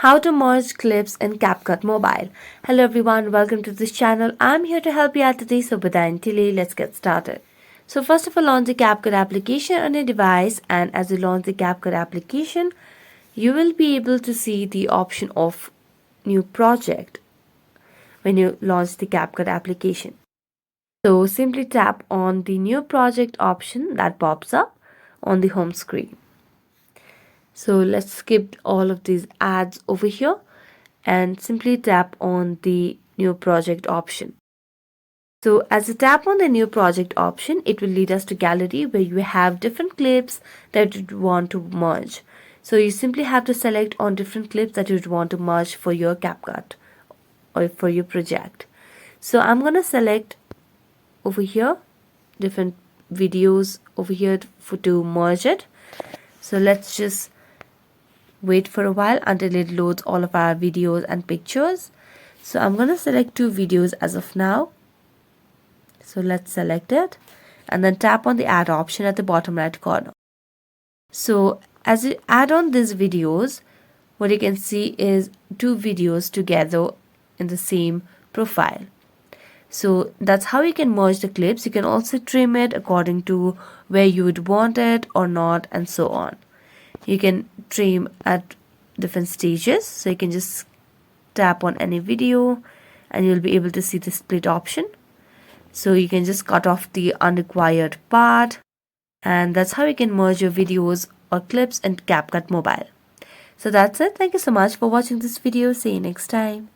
How to merge clips in CapCut Mobile. Hello everyone, welcome to this channel. I'm here to help you out today, so without delay, let's get started. So first of all, launch the CapCut application on your device, and as you launch the CapCut application, you will be able to see the option of new project when you launch the CapCut application. So simply tap on the new project option that pops up on the home screen. So let's skip all of these ads over here and simply tap on the new project option. So as you tap on the new project option, it will lead us to gallery where you have different clips that you want to merge. So you simply have to select on different clips that you want to merge for your CapCut or for your project. So I'm going to select over here different videos over here to merge it. So let's just wait for a while until it loads all of our videos and pictures. So I'm going to select two videos as of now. So let's select it and then tap on the add option at the bottom right corner. So as you add on these videos, what you can see is two videos together in the same profile. So that's how you can merge the clips. You can also trim it according to where you would want it or not, and so on. You can trim at different stages, so you can just tap on any video and you'll be able to see the split option. So you can just cut off the unrequired part, and that's how you can merge your videos or clips in CapCut Mobile. So that's it. Thank you so much for watching this video. See you next time.